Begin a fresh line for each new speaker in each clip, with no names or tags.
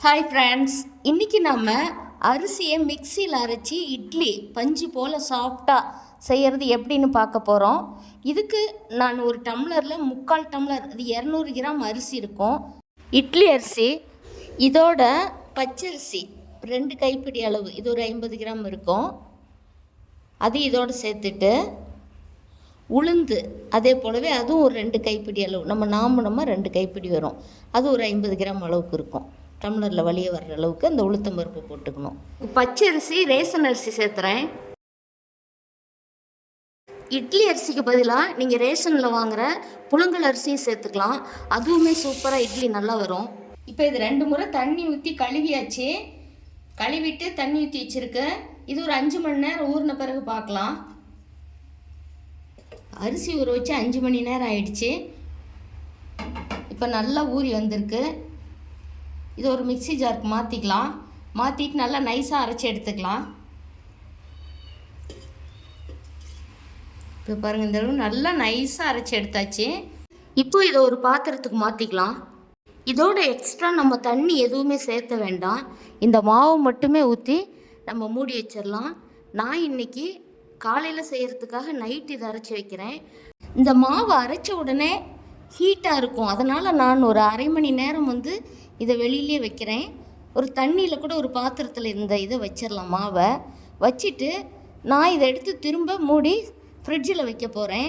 Hi friends, இன்றைக்கி நம்ம அரிசியை மிக்சியில் அரைச்சி இட்லி பஞ்சு போல் சாஃப்டாக செய்கிறது எப்படின்னு பார்க்க போகிறோம். இதுக்கு நான் ஒரு டம்ளரில் 3/4 டம்ளர், அது 200 கிராம் அரிசி இருக்கும். இட்லி அரிசி, இதோட பச்சரிசி 2 கைப்பிடி அளவு, இது ஒரு 50 கிராம் இருக்கும். அது இதோடு சேர்த்துட்டு உளுந்து அதே போலவே அதுவும் ஒரு 2 கைப்பிடி அளவு, நம்ம 2 கைப்பிடி வரும், அது ஒரு 50 கிராம் அளவுக்கு இருக்கும். டம்ளரில் வழியே வர்ற அளவுக்கு அந்த உளுத்தம் பருப்பு போட்டுக்கணும். பச்சரிசி ரேஷன் அரிசி சேர்த்துறேன். இட்லி அரிசிக்கு பதிலாக நீங்கள் ரேஷனில் வாங்குகிற புழுங்கல் அரிசியும் சேர்த்துக்கலாம், அதுவுமே சூப்பராக இட்லி நல்லா வரும். இப்போ இது 2 முறை தண்ணி ஊற்றி கழுவியாச்சு. கழுவிட்டு தண்ணி ஊற்றி வச்சுருக்கு. இது ஒரு 5 மணி நேரம் ஊறின பிறகு பார்க்கலாம். அரிசி ஊற வச்சு 5 மணி நேரம் ஆயிடுச்சு. இப்போ நல்லா ஊறி வந்திருக்கு. இது ஒரு மிக்சி ஜாருக்கு மாற்றிக்கலாம். மாற்றிட்டு நல்லா நைஸாக அரைச்சி எடுத்துக்கலாம். இப்போ பாருங்கள், இந்த அளவு நல்லா நைஸாக அரைச்சி எடுத்தாச்சு. இப்போ இதை ஒரு பாத்திரத்துக்கு மாற்றிக்கலாம். இதோட எக்ஸ்ட்ரா நம்ம தண்ணி எதுவுமே சேர்த்த வேண்டாம். இந்த மாவு மட்டுமே ஊற்றி நம்ம மூடி வச்சிடலாம். நான் இன்றைக்கி காலையில் செய்கிறதுக்காக நைட் இதை அரைச்சி வைக்கிறேன். இந்த மாவு அரைச்ச உடனே ஹீட்டாக இருக்கும், அதனால் நான் ஒரு அரை மணி நேரம் இதை வெளியிலே வைக்கிறேன். ஒரு தண்ணியில் கூட ஒரு பாத்திரத்தில் இந்த இதை வச்சிடலாம். மாவை வச்சுட்டு நான் இதை எடுத்து திரும்ப மூடி ஃப்ரிட்ஜில் வைக்க போகிறேன்.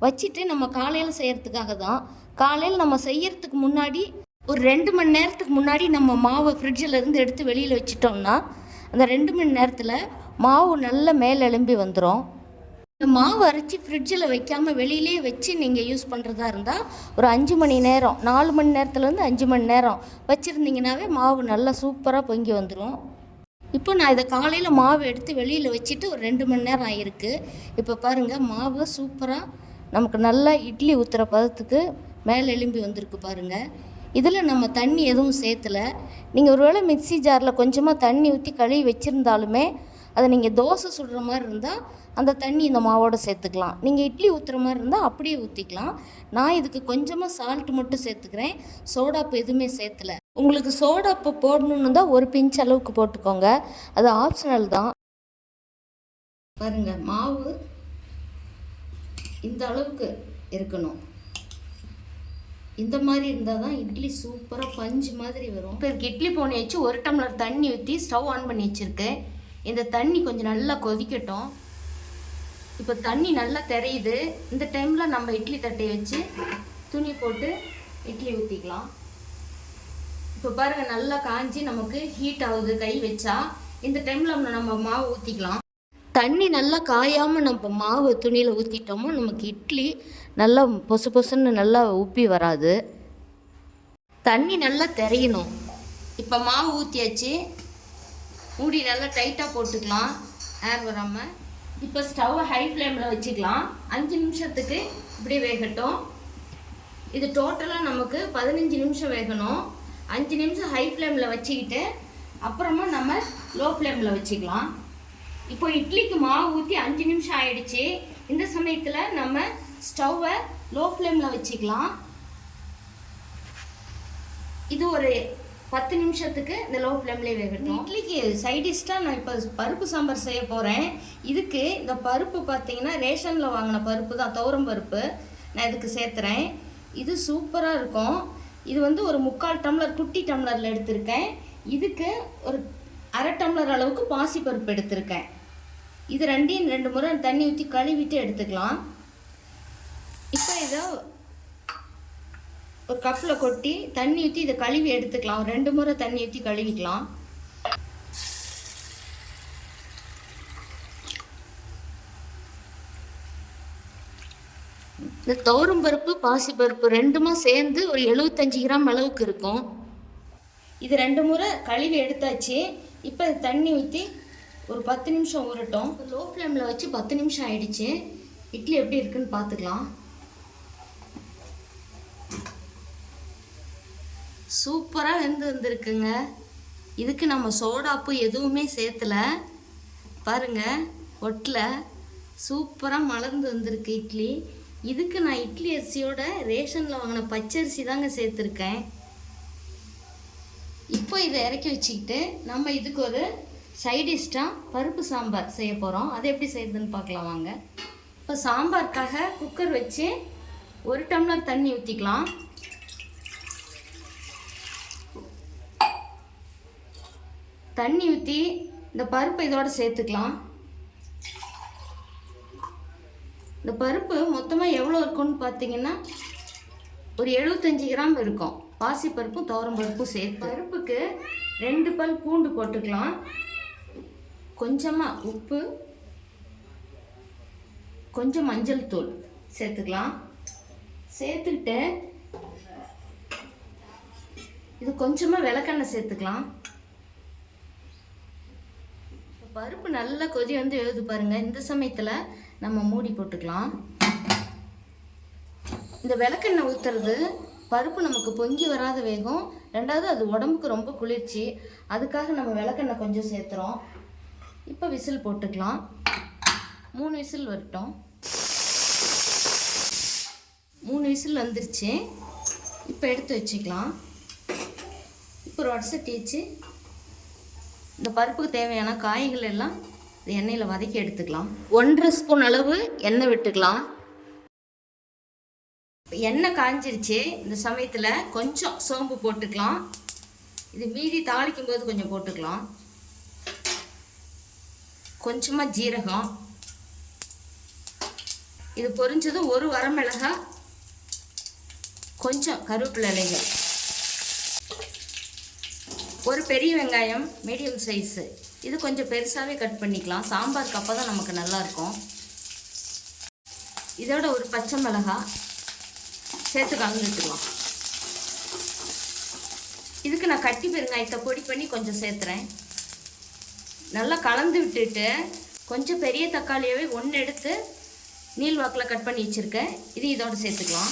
வச்சுட்டு நம்ம காலையில் செய்கிறதுக்காக தான். காலையில் நம்ம செய்கிறதுக்கு முன்னாடி ஒரு 2 மணி நேரத்துக்கு முன்னாடி நம்ம மாவை ஃப்ரிட்ஜில் இருந்து எடுத்து வெளியில் வச்சிட்டோம்னா அந்த 2 மணி நேரத்தில் மாவு நல்ல மேலே எழும்பி வந்துடும். இந்த மாவு அரைச்சி ஃப்ரிட்ஜில் வைக்காமல் வெளியிலே வச்சு நீங்கள் யூஸ் பண்ணுறதா இருந்தால் ஒரு 5 மணி நேரம், 4 மணி நேரத்துலேருந்து 5 மணி நேரம் வச்சுருந்தீங்கன்னாவே மாவு நல்லா சூப்பராக பொங்கி வந்துடும். இப்போ நான் இதை காலையில் மாவு எடுத்து வெளியில் வச்சுட்டு ஒரு 2 மணி நேரம் ஆகிருக்கு. இப்போ பாருங்கள், மாவு சூப்பராக நமக்கு நல்லா இட்லி ஊற்றுற பதத்துக்கு மேலே எழும்பி வந்திருக்கு பாருங்கள். இதில் நம்ம தண்ணி எதுவும் சேர்த்தலை. நீங்கள் ஒருவேளை மிக்சி ஜாரில் கொஞ்சமாக தண்ணி ஊற்றி கழுவி வச்சுருந்தாலுமே அதை நீங்கள் தோசை சுடுற மாதிரி இருந்தால் அந்த தண்ணி இந்த மாவோடு சேர்த்துக்கலாம். நீங்கள் இட்லி ஊற்றுற மாதிரி இருந்தால் அப்படியே ஊற்றிக்கலாம். நான் இதுக்கு கொஞ்சமாக சால்ட்டு மட்டும் சேர்த்துக்கிறேன், சோடாப்பு எதுவுமே சேர்த்தலை. உங்களுக்கு சோடாப்பு போடணுன்னு தான் ஒரு பிஞ்ச் அளவுக்கு போட்டுக்கோங்க, அது ஆப்ஷனல் தான். பாருங்கள், மாவு இந்த அளவுக்கு இருக்கணும். இந்த மாதிரி இருந்தால் தான் இட்லி சூப்பராக பஞ்சு மாதிரி வரும். இப்போ இதுக்கு இட்லி பானை வச்சு 1 டம்ளர் தண்ணி ஊற்றி ஸ்டவ் ஆன் பண்ணி வச்சுருக்கேன். இந்த தண்ணி கொஞ்சம் நல்லா கொதிக்கட்டும். இப்போ தண்ணி நல்லா தெரியுது. இந்த டைமில் நம்ம இட்லி தட்டையை வச்சு துணி போட்டு இட்லி ஊற்றிக்கலாம். இப்போ பாருங்கள், நல்லா காஞ்சி நமக்கு ஹீட் ஆகுது கை வச்சா. இந்த டைமில் நம்ம மாவு ஊற்றிக்கலாம். தண்ணி நல்லா காயாமல் நம்ம மாவு துணியில் ஊற்றிட்டோமோ நமக்கு இட்லி நல்லா பொசு பொசுன்னு நல்லா உப்பி வராது. தண்ணி நல்லா தெரியணும். இப்போ மாவு ஊற்றியாச்சு. மூடி நல்லா டைட்டாக போட்டுக்கலாம், ஏர் வராமல். இப்போ ஸ்டவ்வை ஹை ஃப்ளேமில் வச்சுக்கலாம். 5 நிமிஷத்துக்கு இப்படியே வேகட்டும். இது டோட்டலாக நமக்கு 15 நிமிஷம் வேகணும். 5 நிமிஷம் ஹை ஃப்ளேமில் வச்சுக்கிட்டு அப்புறமா நம்ம லோ ஃப்ளேமில் வச்சுக்கலாம். இப்போ இட்லிக்கு மாவு ஊற்றி 5 நிமிஷம் ஆயிடுச்சு. இந்த சமயத்தில் நம்ம ஸ்டவ்வை லோ ஃப்ளேமில் வச்சுக்கலாம். இது ஒரு 10 நிமிஷத்துக்கு இந்த லோ ஃப்ளேம்லேயே வேகட்டும். இட்லிக்கு சைடிஷ்டாக நான் இப்போ பருப்பு சாம்பார் செய்ய போகிறேன். இதுக்கு இந்த பருப்பு பார்த்தீங்கன்னா ரேஷனில் வாங்கின பருப்பு தான், துவரம் பருப்பு. நான் இதுக்கு சேர்த்துறேன். இது சூப்பராக இருக்கும். இது ஒரு 3/4 டம்ளர் குட்டி டம்ளரில் எடுத்திருக்கேன். இதுக்கு ஒரு அரை டம்ளர் அளவுக்கு பாசி பருப்பு எடுத்திருக்கேன். இது 2 முறை தண்ணி ஊற்றி கழுவிட்டு எடுத்துக்கலாம். இப்போ இதை ஒரு கப்பில் கொட்டி தண்ணி ஊற்றி இதை கழுவி எடுத்துக்கலாம். 2 முறை தண்ணி ஊற்றி கழுவிக்கலாம். இந்த துவரம் பருப்பு பாசி பருப்பு 2மே சேர்ந்து ஒரு 75 கிராம் அளவுக்கு இருக்கும். இது 2 முறை கழுவி எடுத்தாச்சு. இப்போ தண்ணி ஊற்றி ஒரு 10 நிமிஷம் ஊறட்டும். லோ ஃப்ளேமில் வச்சு 10 நிமிஷம் ஆயிடுச்சு. இட்லி எப்படி இருக்குன்னு பார்த்துக்கலாம். சூப்பராக வந்துருக்குங்க. இதுக்கு நம்ம சோடாப்பு எதுவுமே சேர்த்தலை. பாருங்கள், ஒட்டில் சூப்பராக மலர்ந்து வந்திருக்கு இட்லி. இதுக்கு நான் இட்லி அரிசியோட ரேஷனில் வாங்கின பச்சரிசி தாங்க சேர்த்துருக்கேன். இப்போ இதை இறக்கி வச்சுக்கிட்டு நம்ம இதுக்கு ஒரு சைடிஷ்டாக பருப்பு சாம்பார் செய்ய போகிறோம். அது எப்படி செய்யுதுன்னு பார்க்கலாம் வாங்க. இப்போ சாம்பாருக்காக குக்கர் வச்சு 1 டம்ளர் தண்ணி ஊற்றிக்கலாம். தண்ணி ஊற்றி இந்த பருப்பு இதோடு சேர்த்துக்கலாம். இந்த பருப்பு மொத்தமாக எவ்வளோ இருக்குன்னு பார்த்தீங்கன்னா ஒரு 75 கிராம் இருக்கும். பாசிப்பருப்பும் துவரம்பருப்பும் சேர்த்து பருப்புக்கு 2 பல் பூண்டு போட்டுக்கலாம். கொஞ்சமாக உப்பு, கொஞ்சம் மஞ்சள் தூள் சேர்த்துக்கலாம். சேர்த்துக்கிட்டு இது கொஞ்சமாக விளக்கெண்ணெய் சேர்த்துக்கலாம். பருப்பு நல்லா கொதி வந்து எழுது பாருங்கள். இந்த சமயத்தில் நம்ம மூடி போட்டுக்கலாம். இந்த விளக்கெண்ணெய் ஊற்றுறது பருப்பு நமக்கு பொங்கி வராத வேகம். ரெண்டாவது அது உடம்புக்கு ரொம்ப குளிர்ச்சி. அதுக்காக நம்ம விளக்கெண்ணெய் கொஞ்சம் சேர்த்துறோம். இப்போ விசில் போட்டுக்கலாம். 3 விசில் வரட்டும். 3 விசில் வந்துருச்சு. இப்போ எடுத்து வச்சுக்கலாம். இப்போ ஒரு வடசட்டி வச்சு இந்த பருப்புக்கு தேவையான காய்கள் எல்லாம் எண்ணெயில் வதக்கி எடுத்துக்கலாம். 1/2 ஸ்பூன் அளவு எண்ணெய் விட்டுக்கலாம். எண்ணெய் காஞ்சிருச்சு. இந்த சமயத்தில் கொஞ்சம் சோம்பு போட்டுக்கலாம். இது மீதி தாளிக்கும் போது கொஞ்சம் போட்டுக்கலாம். கொஞ்சமாக ஜீரகம். இது பொரிஞ்சதும் 1 வரமிளகாய், கொஞ்சம் கருவேப்பிலை இலைகள், ஒரு பெரிய வெங்காயம் மீடியம் சைஸு. இது கொஞ்சம் பெருசாகவே கட் பண்ணிக்கலாம். சாம்பாருக்கு அப்போ தான் நமக்கு நல்லாயிருக்கும். இதோட ஒரு பச்சை மிளகாய் சேர்த்து கலந்துட்டுக்கலாம். இதுக்கு நான் கட்டி பெருங்காயத்தை பொடி பண்ணி கொஞ்சம் சேர்த்துறேன். நல்லா கலந்து விட்டுட்டு கொஞ்சம் பெரிய தக்காளியாகவே 1 எடுத்து நீள்வாக்கில் கட் பண்ணி வச்சுருக்கேன். இது இதோட சேர்த்துக்கலாம்.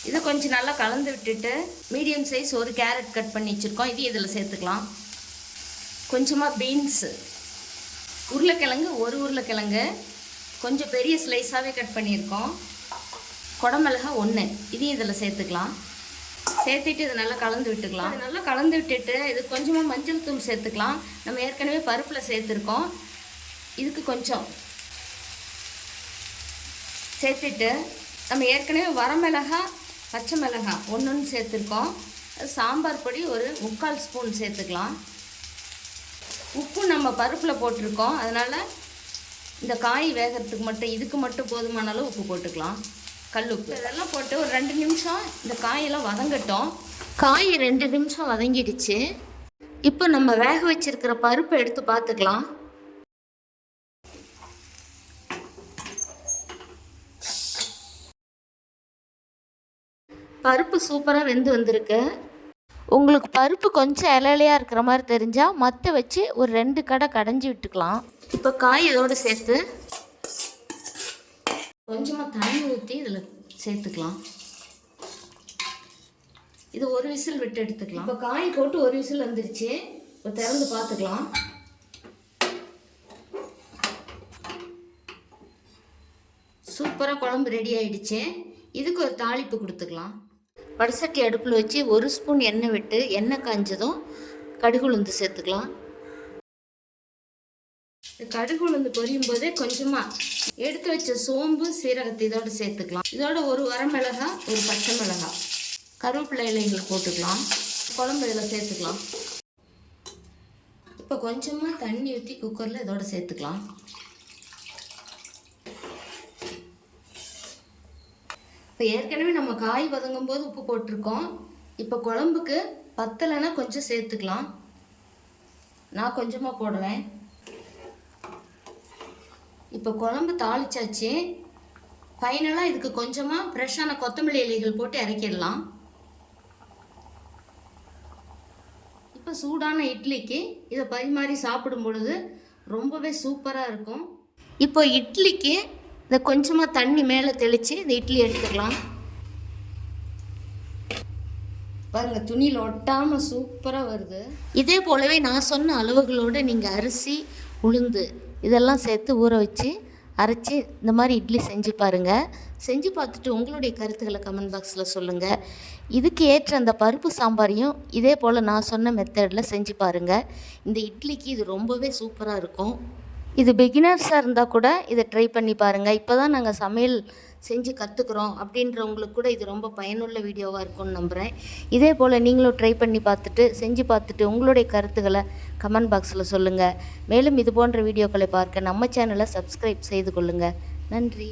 இதை கொஞ்சம் நல்லா கலந்து விட்டுட்டு மீடியம் சைஸ் ஒரு கேரட் கட் பண்ணி வச்சுருக்கோம். இது இதில் சேர்த்துக்கலாம். கொஞ்சமாக பீன்ஸு, உருளைக்கிழங்கு, ஒரு உருளைக்கிழங்கு கொஞ்சம் பெரிய ஸ்லைஸாகவே கட் பண்ணியிருக்கோம். குடமிளகா 1, இதையும் இதில் சேர்த்துக்கலாம். சேர்த்துட்டு இதை நல்லா கலந்து விட்டுக்கலாம். இது நல்லா கலந்து விட்டுட்டு இது கொஞ்சமாக மஞ்சள் தூள் சேர்த்துக்கலாம். நம்ம ஏற்கனவே பருப்பில் சேர்த்துருக்கோம். இதுக்கு கொஞ்சம் சேர்த்துட்டு நம்ம ஏற்கனவே வரமிளகாய், பச்சை மிளகாய் 1 சேர்த்துருக்கோம். சாம்பார் பொடி ஒரு 3/4 ஸ்பூன் சேர்த்துக்கலாம். உப்பு நம்ம பருப்பில் போட்டிருக்கோம். அதனால் இந்த காய் வேகிறதுக்கு மட்டும் இதுக்கு மட்டும் போதுமான அளவு உப்பு போட்டுக்கலாம். கல் உப்பு இதெல்லாம் போட்டு ஒரு 2 நிமிஷம் இந்த காயெல்லாம் வதங்கட்டும். காய் 2 நிமிஷம் வதங்கிடுச்சு. இப்போ நம்ம வேக வச்சிருக்கிற பருப்பை எடுத்து பார்த்துக்கலாம். பருப்பு சூப்பராக வெந்து வந்திருக்கு. உங்களுக்கு பருப்பு கொஞ்சம் இலையாக இருக்கிற மாதிரி தெரிஞ்சால் மற்ற வச்சு ஒரு 2 கடை கடைஞ்சி விட்டுக்கலாம். இப்போ காய் இதோடு சேர்த்து கொஞ்சமாக தண்ணி ஊற்றி இதில் சேர்த்துக்கலாம். இது 1 விசில் விட்டு எடுத்துக்கலாம். இப்போ காய் போட்டு 1 விசில் வந்துருச்சு. இப்போ திறந்து பார்த்துக்கலாம். சூப்பராக குழம்பு ரெடி ஆகிடுச்சு. இதுக்கு ஒரு தாளிப்பு கொடுத்துக்கலாம். வடசட்டி அடுப்பில் வச்சு 1 ஸ்பூன் எண்ணெய் விட்டு எண்ணெய் காஞ்சதும் கடுகு உளுந்து சேர்த்துக்கலாம். கடுகு உளுந்து பொரியும் போதே கொஞ்சமாக எடுத்து வச்ச சோம்பு, சீரகத்தை இதோடு சேர்த்துக்கலாம். இதோட ஒரு வரமிளகாய், ஒரு பச்சை மிளகாய், கருவேப்பிலை இலைகள் போட்டுக்கலாம். குழம்பு இதில் சேர்த்துக்கலாம். இப்போ கொஞ்சமாக தண்ணி ஊற்றி குக்கரில் இதோட சேர்த்துக்கலாம். இப்போ ஏற்கனவே நம்ம காய் வதங்கும் போது உப்பு போட்டிருக்கோம். இப்போ குழம்புக்கு பத்தலைன்னா கொஞ்சம் சேர்த்துக்கலாம். நான் கொஞ்சமாக போடுறேன். இப்போ குழம்பு தாளிச்சாச்சு. ஃபைனலாக இதுக்கு கொஞ்சமாக ஃப்ரெஷ்ஷான கொத்தமல்லி இலைகள் போட்டு இறக்கிடலாம். இப்போ சூடான இட்லிக்கு இதை பரிமாறி சாப்பிடும் பொழுது ரொம்பவே சூப்பராக இருக்கும். இப்போ இட்லிக்கு இதை கொஞ்சமாக தண்ணி மேலே தெளித்து இந்த இட்லி எடுத்துக்கலாம். பாருங்கள், துணியில் ஒட்டாமல் சூப்பராக வருது. இதே போலவே நான் சொன்ன அளவுகளோடு நீங்கள் அரிசி, உளுந்து இதெல்லாம் சேர்த்து ஊற வச்சு அரைச்சி இந்த மாதிரி இட்லி செஞ்சு பாருங்கள். செஞ்சு பார்த்துட்டு உங்களுடைய கருத்துக்களை கமெண்ட் பாக்ஸில் சொல்லுங்கள். இதுக்கு ஏற்ற அந்த பருப்பு சாம்பாரையும் இதே போல் நான் சொன்ன மெத்தடில் செஞ்சு பாருங்கள். இந்த இட்லிக்கு இது ரொம்பவே சூப்பராக இருக்கும். இது பிகினர்ஸாக இருந்தால் கூட இதை ட்ரை பண்ணி பாருங்கள். இப்போ தான் நாங்கள் சமையல் செஞ்சு கற்றுக்குறோம் அப்படின்றவங்களுக்கு கூட இது ரொம்ப பயனுள்ள வீடியோவாக இருக்கும்னு நம்புகிறேன். இதே போல் நீங்களும் ட்ரை பண்ணி பார்த்துட்டு செஞ்சு பார்த்துட்டு உங்களுடைய கருத்துக்களை கமெண்ட் பாக்ஸில் சொல்லுங்கள். மேலும் இது போன்ற வீடியோக்களை பார்க்க நம்ம சேனலை சப்ஸ்கிரைப் செய்து கொள்ளுங்கள். நன்றி.